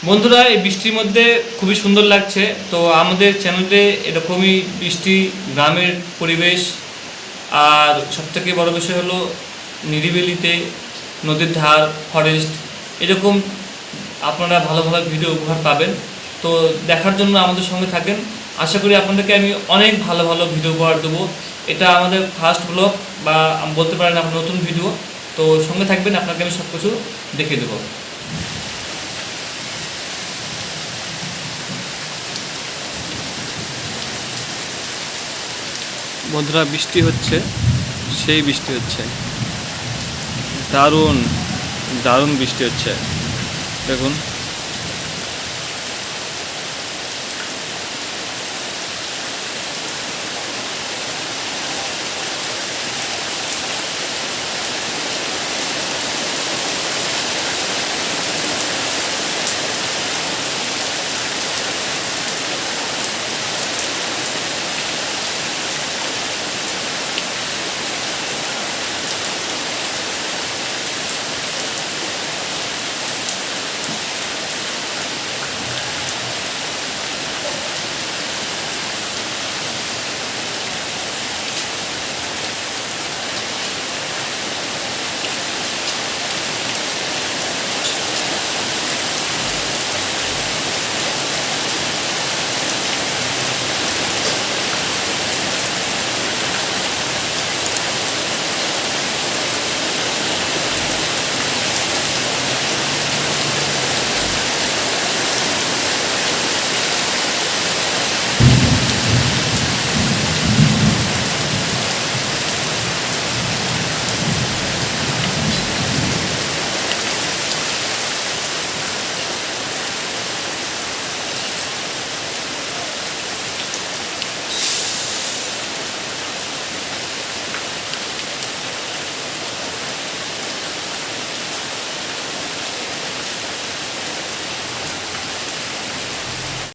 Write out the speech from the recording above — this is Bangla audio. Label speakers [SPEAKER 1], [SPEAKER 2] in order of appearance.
[SPEAKER 1] বন্ধুরা, এই বৃষ্টির মধ্যে খুবই সুন্দর লাগছে। তো আমাদের চ্যানেলে এরকমই বৃষ্টি, গ্রামের পরিবেশ, আর সবথেকে বড় বিষয় হলো নিরিবিলিতে নদীর ধার, ফরেস্ট, এরকম আপনারা ভালো ভালো ভিডিও উপহার পাবেন। তো দেখার জন্য আমাদের সঙ্গে থাকেন। আশা করি আপনাদেরকে আমি অনেক ভালো ভালো ভিডিও উপহার দেবো। এটা আমাদের ফার্স্ট ব্লগ বা বলতে পারেন আপনার নতুন ভিডিও। তো সঙ্গে থাকবেন, আপনাকে আমি সব কিছু দেখিয়ে দেবো। বন্ধুরা, বৃষ্টি হচ্ছে, সেই বৃষ্টি হচ্ছে, দারুণ দারুণ বৃষ্টি হচ্ছে। দেখুন।